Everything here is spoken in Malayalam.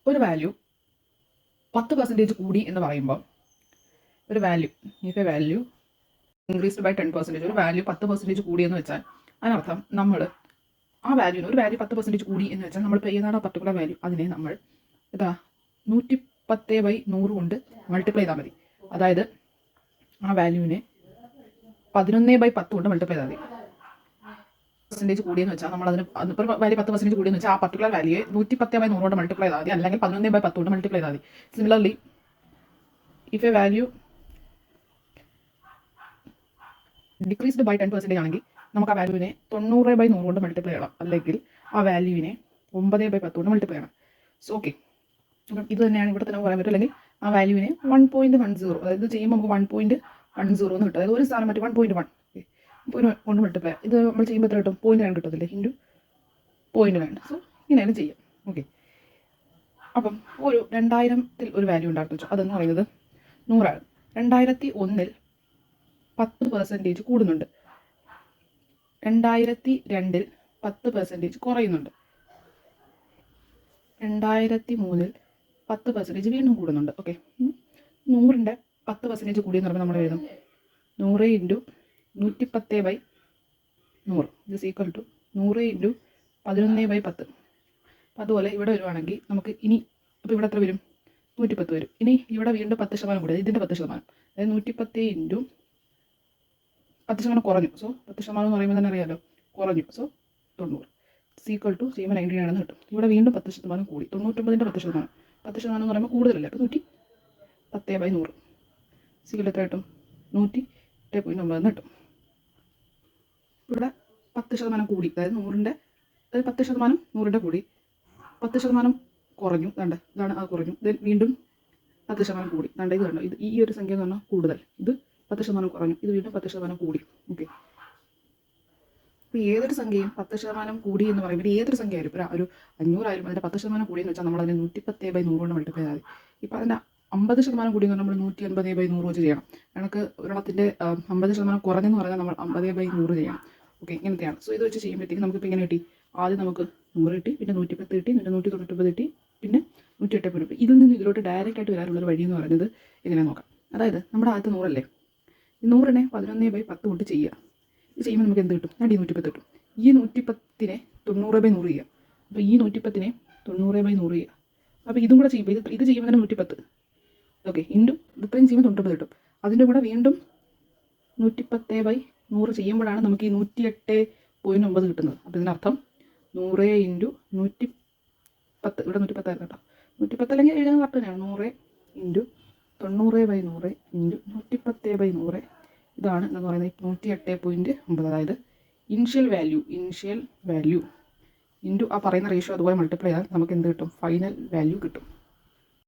ഒരു വാല്യൂ 10% കൂടി എന്ന് പറയുമ്പോൾ ഒരു value if a value increased by 10%, ഒരു വാല്യൂ 10% കൂടി എന്ന് വെച്ചാൽ അതിനർത്ഥം നമ്മൾ ആ വാല്യൂന് ഒരു വാല്യൂ 10% കൂടി എന്ന് വെച്ചാൽ നമ്മൾ ഇപ്പോൾ ഏതാണ് പർട്ടിക്കുലർ വാല്യൂ അതിനെ നമ്മൾ 110/100 കൊണ്ട് മൾട്ടിപ്ലൈ ചെയ്താൽ മതി. അതായത് ആ വാല്യൂവിനെ 11/10 കൊണ്ട് മൾട്ടിപ്ലൈ ചെയ്താൽ മതി. പെർസെൻറ്റേജ് കൂടിയെന്ന് വെച്ചാൽ നമ്മൾ അതിന് ഇപ്പോൾ വാല്യൂ 10% കൂടിയെന്ന് വെച്ചാൽ ആ പർട്ടിക്കുലർ വാല്യൂയെ 110/100 കൊണ്ട് മൾട്ടിപ്ലൈ ചെയ്താൽ മതി, അല്ലെങ്കിൽ 11/10 കൊണ്ട് മൾട്ടിപ്ലൈ ചെയ്താൽ മതി. Similarly if a value decreased by 10% ആണെങ്കിൽ നമുക്ക് ആ വാല്യൂവിനെ 90/100 കൊണ്ട് മൾട്ടിപ്ലൈ ചെയ്യണം, അല്ലെങ്കിൽ ആ വാല്യൂവിനെ 9/10 കൊണ്ട് മൾട്ടിപ്ലൈ ചെയ്യണം. സോ ഓക്കെ, അപ്പം ഇത് തന്നെയാണ് ഇവിടെ തന്നെ പറയാൻ പറ്റും. അല്ലെങ്കിൽ ആ വാല്യൂവിനെ 1.10, അതായത് ചെയ്യുമ്പോൾ നമുക്ക് 1.10 എന്ന് കിട്ടും. അതായത് ഒരു സ്ഥാനം മറ്റു 1.1 കൊണ്ട് മൾട്ടിപ്ലൈ. ഇത് നമ്മൾ ചെയ്യുമ്പോൾ എത്ര കിട്ടും? 0.9 കിട്ടത്തില്ലേ, ഇൻറ്റു 0.9. സോ ഇങ്ങനെയാണ് ചെയ്യാം. ഓക്കെ, അപ്പം ഒരു 2000 ഒരു വാല്യൂ ഉണ്ടായിരുന്നു വെച്ചാൽ അതെന്ന് പറയുന്നത് 100 2001 10% കൂടുന്നുണ്ട്, 2002 10% കുറയുന്നുണ്ട്, 2003 10% വീണ്ടും കൂടുന്നുണ്ട്. ഓക്കെ, 100ന്റെ 10% കൂടിയെന്ന് പറയുമ്പോൾ നമ്മൾ എഴുതും 100 × 110/100 ഇസ് ഈക്വൽ ടു 100 × 11/10. അപ്പം അതുപോലെ ഇവിടെ വരുവാണെങ്കിൽ നമുക്ക് ഇനി അപ്പോൾ ഇവിടെ എത്ര വരും? 110 വരും. ഇനി ഇവിടെ വീണ്ടും 10% കൂടി, ഇതിൻ്റെ 10%, അതായത് 110 × 10% കുറഞ്ഞു. സോ 10% എന്ന് പറയുമ്പോൾ തന്നെ അറിയാമല്ലോ, കുറഞ്ഞു. സോ 90 ഈക്വൽ ടു ചെയ്യുമ്പോൾ 90 ആണെന്ന് കിട്ടും. ഇവിടെ വീണ്ടും 10% കൂടി, 99ൻ്റെ 10%. 10% എന്ന് പറയുമ്പോൾ കൂടുതലല്ല, അപ്പോൾ 110/100 ഈക്വൽ എത്ര കിട്ടും? 108.9 കിട്ടും. ഇവിടെ 10% കൂടി, അതായത് 100ൻ്റെ 10%, 100ൻ്റെ കൂടി, 10% കുറഞ്ഞു. വേണ്ട, ഇതാണ് അത് കുറഞ്ഞു. ദെൻ വീണ്ടും 10% കൂടി. വേണ്ട, ഇത് കണ്ടോ, ഇത് ഈ ഒരു സംഖ്യ എന്ന് പറഞ്ഞാൽ കൂടുതൽ, ഇത് 10% കുറഞ്ഞു, ഇത് വീണ്ടും 10% കൂടി. ഓക്കെ, ഇപ്പോൾ ഏതൊരു സംഖ്യയും 10% കൂടി എന്ന് പറയുമ്പോൾ ഏതൊരു സംഖ്യ ആയാലും ഇപ്പോൾ ഒരു 500 ആയാലും അതിൻ്റെ 10% കൂടി എന്ന് വെച്ചാൽ നമ്മൾ അതിനെ 110/100 കൊണ്ട് മൾട്ടിപ്ലൈ ചെയ്താൽ മതി. ഇപ്പോൾ അതിൻ്റെ 50% കൂടി എന്ന് പറഞ്ഞാൽ നമ്മൾ 180/100 വെച്ച് ചെയ്യണം. നമുക്ക് ഒരെണ്ണത്തിൻ്റെ 50% കുറഞ്ഞെന്ന് പറഞ്ഞാൽ നമ്മൾ 50/100 ചെയ്യണം. ഓക്കെ, ഇങ്ങനത്തെയാണ്. സോ ഇത് വെച്ച് ചെയ്യുമ്പോഴത്തേക്ക് നമുക്കിപ്പോൾ ഇങ്ങനെ കിട്ടി. ആദ്യം നമുക്ക് 100 കിട്ടി, പിന്നെ 110 കിട്ടി, പിന്നെ 199 കിട്ടി, പിന്നെ 108. ഇതിൽ നിന്ന് ഇതിലോട്ട് ഡയറക്റ്റ് ആയിട്ട് വരാനുള്ളൊരു വഴി എന്ന് പറയുന്നത് എങ്ങനെ നോക്കാം. അതായത് നമ്മുടെ ആദ്യത്തെ 100 അല്ലേ, ഈ 100നെ 11/10 കൊണ്ട് ചെയ്യുക. ഇത് ചെയ്യുമ്പോൾ നമുക്ക് എന്ത് കിട്ടും? 110 കിട്ടും. ഈ 110നെ 90/100 ചെയ്യുക. അപ്പോൾ ഈ 110നെ 90/100 ചെയ്യുക. അപ്പോൾ ഇതും കൂടെ ചെയ്യുമ്പോൾ ഇത് ചെയ്യുമ്പോൾ തന്നെ 110. ഓക്കെ, ഇൻറ്റു ഇത്രയും ചെയ്യുമ്പോൾ 99 കിട്ടും. അതിൻ്റെ കൂടെ വീണ്ടും 110/100 ചെയ്യുമ്പോഴാണ് നമുക്ക് ഈ 108.9 കിട്ടുന്നത്. അപ്പോൾ ഇതിനർത്ഥം 100 × 110, ഇവിടെ 110 ആയിരുന്നു കേട്ടോ, 110 അല്ലെങ്കിൽ എഴുതാൻ കറക്റ്റ് തന്നെയാണ്. 100 × 90/100 ഇൻറ്റു 110/100, ഇതാണ് എന്ന് പറയുന്നത് 108.9. അതായത് ഇനിഷ്യൽ വാല്യൂ ഇൻറ്റു ആ പറയുന്ന റേഷ്യോ അതുപോലെ മൾട്ടിപ്ലൈ ചെയ്താൽ നമുക്ക് എന്ത് കിട്ടും? ഫൈനൽ വാല്യൂ കിട്ടും.